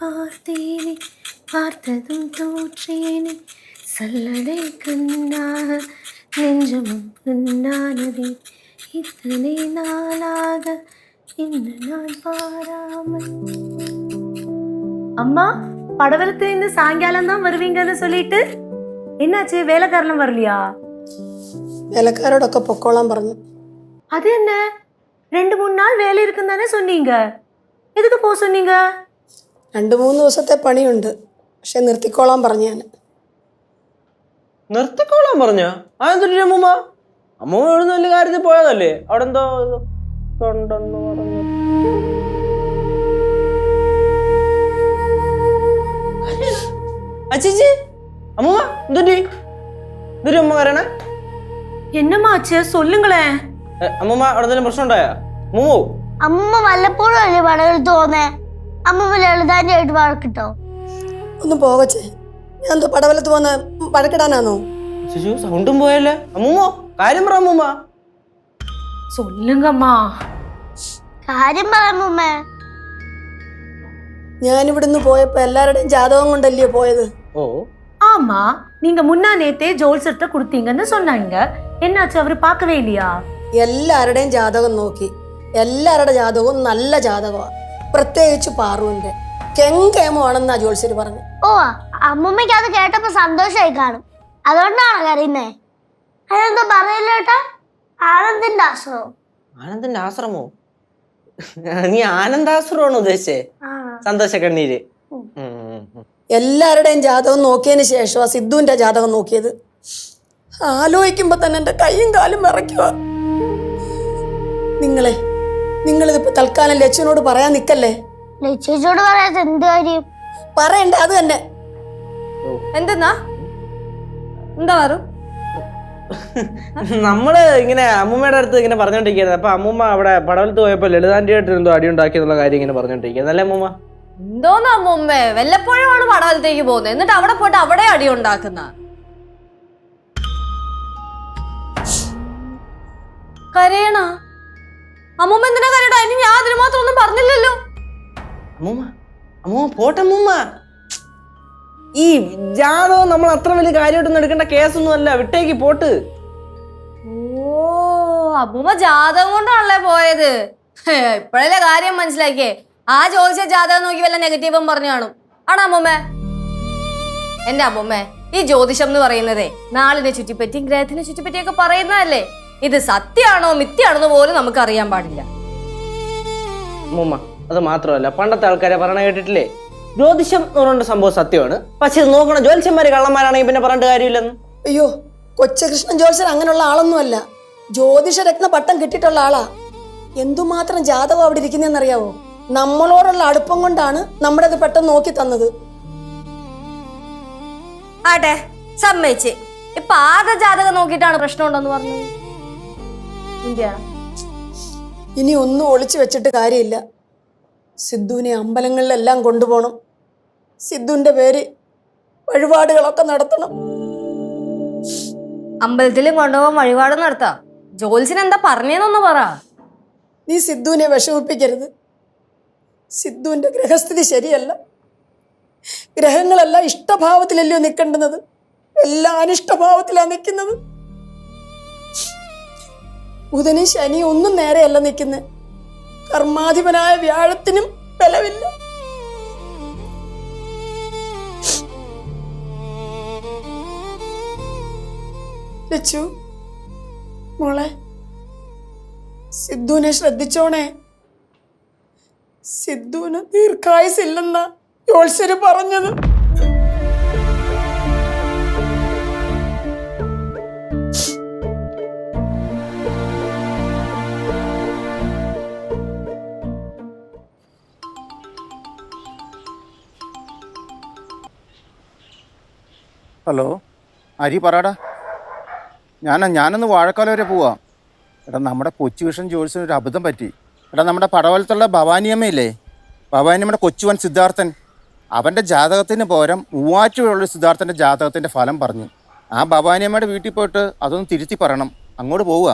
பார்த்தேனே பார்த்ததும் தோற்றேனே சல்லடை கண்ணாக நெஞ்சமும் புண்ணானதே இத்தனை நாளாக இன்னும் நான் பாராமல். அம்மா படவலத்து இந்த சாயங்காலம் தான் வருவீங்கன்னு சொல்லிட்டு என்னாச்சு? வேலைக்காரலாம் வரலையா? வேலைக்காரோடൊക്കെ പൊക്കോളാൻ പറഞ്ഞു. அது என்ன 2-3 நாள் வேலை இருக்குன்னு தானே சொன்னீங்க, எதுக்கு போக சொன்னீங்க? 2-3 ദിവസത്തെ പണിയുണ്ട്, പക്ഷെ നിർത്തിക്കോളാൻ പറഞ്ഞു. ഞാൻ നിർത്തിക്കോളാൻ പറഞ്ഞ അതെന്തൊരു അമ്മൂമ്മ? അമ്മൂമ്മ എവിടെ വലിയ കാര്യത്തിൽ പോയതല്ലേ? അവിടെ എന്തോ ഉണ്ടെന്ന് പറഞ്ഞു. അച്ചി അമ്മൂമ്മ എന്തൊരു എന്തൊരു അമ്മ കരണ? என்னம்மா ஆச்சு சொல்லுங்களே. അമ്മൂമ്മ അവിടെ എന്തെങ്കിലും പ്രശ്നം ഉണ്ടായാ? അമ്മൂമ്മ അമ്മ വല്ലപ്പോഴും അല്ലേ പടവലത്ത് പോന്നേ? അമ്മ ലളിതാന്റെ ആയിട്ട് വഴക്കിട്ടോ? ഒന്ന് പോകച്ചേ, ഞാൻ എന്തോ പടവലത്ത് പോന്ന വഴക്കിടാനാണോ? ശിശു സൗണ്ടും പോയല്ലേ? അമ്മൂമ്മ കാര്യം പറ അമ്മൂമ്മ. சொல்லுங்கம்மா. കാര്യം പറയാമേ. ഞാനിവിടുന്ന് പോയപ്പോ എല്ലാവരുടെയും ജാതകം കൊണ്ടല്ലേ പോയത്? ഓ ஆமா, நீங்க முன்னா நேத்தே ஜோல்சர்ட்ட கொடுத்தீங்கன்னு சொன்னாங்க. என்னாச்சு, அவரு பார்க்கவே இல்லையா? എല്ലാവരുടെയും ജാതകം നോക്കി, എല്ലാവരുടെ ജാതകവും നല്ല ജാതകമാണ്, പ്രത്യേകിച്ച് പാറുവിന്റെ കെങ്കേമമാണെന്നാ ജോത്സ്യര് പറഞ്ഞു. ഓ, അമ്മൂമ്മയ്ക്ക് അത് കേട്ടപ്പോ സന്തോഷമായി കാണും, അതുകൊണ്ടാണ് കരയുന്നേ. അതെന്തോ പറയില്ല കേട്ടാ, ആനന്ദിന്റെ ആശ്രമം. ആനന്ദിന്റെ ആശ്രമോ? നീ ആനന്ദാശ്രമമാണ് ഉദ്ദേശിച്ചേ? സന്തോഷ കണ്ണീര്. എല്ലാവരുടെയും ജാതകം നോക്കിയതിന് ശേഷം സിദ്ധുവിന്റെ ജാതകം നോക്കിയത്. ആലോചിക്കുമ്പോ തന്നെ എന്റെ കൈയും കാലും വിറയ്ക്കുക. നിങ്ങളിതിപ്പോ തൽക്കാലം ലച്ചുവിനോട് പറയാൻ നിക്കല്ലേ. ലച്ചോട് പറയാത്ത എന്ത് കാര്യം? പറയണ്ട, അത് തന്നെ. എന്തെന്നാ എന്താ പറ? നമ്മള് ഇങ്ങനെ അമ്മൂമ്മയുടെ അടുത്ത് ഇങ്ങനെ പറഞ്ഞോണ്ടിരിക്കുന്നത്. അപ്പൊ അമ്മൂമ്മ അവിടെ പടവലത്ത് പോയപ്പോ ലളിതാന്റെ ആയിട്ട് എന്തോ അടി ഉണ്ടാക്കിയെന്നുള്ള കാര്യം ഇങ്ങനെ പറഞ്ഞോണ്ടിരിക്കുന്നത് അല്ലേ അമ്മൂമ്മ? എന്തോന്നാ അമ്മൂമ്മ, വല്ലപ്പോഴുമാണ് പടവലത്തേക്ക് പോകുന്നത്, എന്നിട്ട് അവിടെ പോയിട്ട് അവിടെ അടി ഉണ്ടാക്കുന്ന. കരയണ അമ്മൂമ്മ എന്തിനാ കരയണ? ഇനി ഞാൻ അതിന് മാത്രം ഒന്നും പറഞ്ഞില്ലല്ലോ. അമ്മൂമ്മ അമ്മൂമ്മ പോട്ടമ്മൂമ്മ, ഈ ജാതകം നമ്മൾ അത്ര വലിയ കാര്യമായിട്ടൊന്നും എടുക്കേണ്ട കേസൊന്നും അല്ല, വിട്ടേക്ക് പോട്ട്. ഓ, അമ്മൂമ്മ ജാതകം കൊണ്ടാണല്ലേ പോയത്. ഇപ്പോഴല്ലേ കാര്യം മനസ്സിലാക്കിയേ. ആ ചോദിച്ച ജാതകം നോക്കി വല്ല നെഗറ്റീവും പറഞ്ഞു കാണും. ആണോ അമ്മൂമ്മ? എന്റെ അമ്മൂമ്മ, ഈ ജ്യോതിഷം എന്ന് പറയുന്നതേ നാളിനെ ചുറ്റിപ്പറ്റിയും ഗ്രഹത്തിനെ ചുറ്റിപ്പറ്റിയൊക്കെ പറയുന്നതല്ലേ. ഇത് സത്യമാണോ മിഥ്യയാണോ പോലും നമുക്ക് അറിയാൻ പാടില്ല. അമ്മൂമ്മ അത് മാത്രമല്ല, പണ്ടത്തെ ആൾക്കാരെ പറയണ കേട്ടിട്ടില്ലേ, ജ്യോതിഷം എന്ന് പറയുന്ന സംഭവം സത്യമാണ്, പക്ഷെ ഇത് നോക്കണ ജ്യോത്സ്യന്മാര് കള്ളന്മാരാണെങ്കിൽ പിന്നെ പറഞ്ഞിട്ട് കാര്യമില്ലെന്ന്. അയ്യോ, കൊച്ചകൃഷ്ണൻ ജോത്സ്യൻ അങ്ങനെയുള്ള ആളൊന്നുമല്ല, ജ്യോതിഷ രത്ന പട്ടം കിട്ടിയിട്ടുള്ള ആളാ. എന്തുമാത്രം ജാതകം അവിടെ ഇരിക്കുന്നതെന്നറിയാവോ? നമ്മളോടുള്ള അടുപ്പം കൊണ്ടാണ് നമ്മുടെ അത് പെട്ടെന്ന് നോക്കി തന്നത്. ആട്ടെ, സമ്മതിച്ച്. ഇപ്പൊ ആരുടെ ജാതകം നോക്കിയിട്ടാണ് പ്രശ്നം ഉണ്ടെന്ന് പറഞ്ഞത്? ഇനി ഒന്നും ഒളിച്ചു വെച്ചിട്ട് കാര്യമില്ല. സിദ്ധുവിനെ അമ്പലങ്ങളിലെല്ലാം കൊണ്ടുപോകണം. സിദ്ധുവിന്റെ പേര് വഴിപാടുകളൊക്കെ നടത്തണം. അമ്പലത്തിലും കൊണ്ടുപോകാൻ വഴിപാട് നടത്താം. ജോത്സ്യൻ എന്താ പറഞ്ഞേന്നൊന്ന് പറ. നീ സിദ്ധുവിനെ വിഷമിപ്പിക്കരുത്. സിദ്ധുവിന്റെ ഗ്രഹസ്ഥിതി ശരിയല്ല. ഗ്രഹങ്ങളെല്ലാം ഇഷ്ടഭാവത്തിലല്ലയോ നിൽക്കേണ്ടുന്നത്, എല്ലാം അനിഷ്ടഭാവത്തിലാണ് നിൽക്കുന്നത്. ബുധനും ശനിയും ഒന്നും നേരെയല്ല നിൽക്കുന്നത്. കർമാധിപനായ വ്യാഴത്തിനും ബലമില്ല. ലച്ചു മോളെ, സിദ്ധുവിനെ ശ്രദ്ധിച്ചോണേ. സിദ്ധുവിന് ദീർഘായുസില്ലെന്നാ ജോത്സ്യര് പറഞ്ഞത്. ഹലോ, അരി പറയടാ. ഞാനൊന്ന് വാഴക്കാല വരെ പോവാം. എടാ, നമ്മുടെ കൊച്ചു വിഷൻ ജോത്സ്യന് ഒരു അബദ്ധം പറ്റി. എടാ, നമ്മുടെ പടവലത്തുള്ള ഭവാനിയമ്മയില്ലേ, ഭവാനിയമ്മയുടെ കൊച്ചുവൻ സിദ്ധാർത്ഥൻ, അവൻ്റെ ജാതകത്തിന് പകരം മൂവാറ്റുപുഴയുള്ള സിദ്ധാർത്ഥൻ്റെ ജാതകത്തിൻ്റെ ഫലം പറഞ്ഞു. ആ ഭവാനിയമ്മയുടെ വീട്ടിൽ പോയിട്ട് അതൊന്ന് തിരുത്തി പറയണം. അങ്ങോട്ട് പോവുക.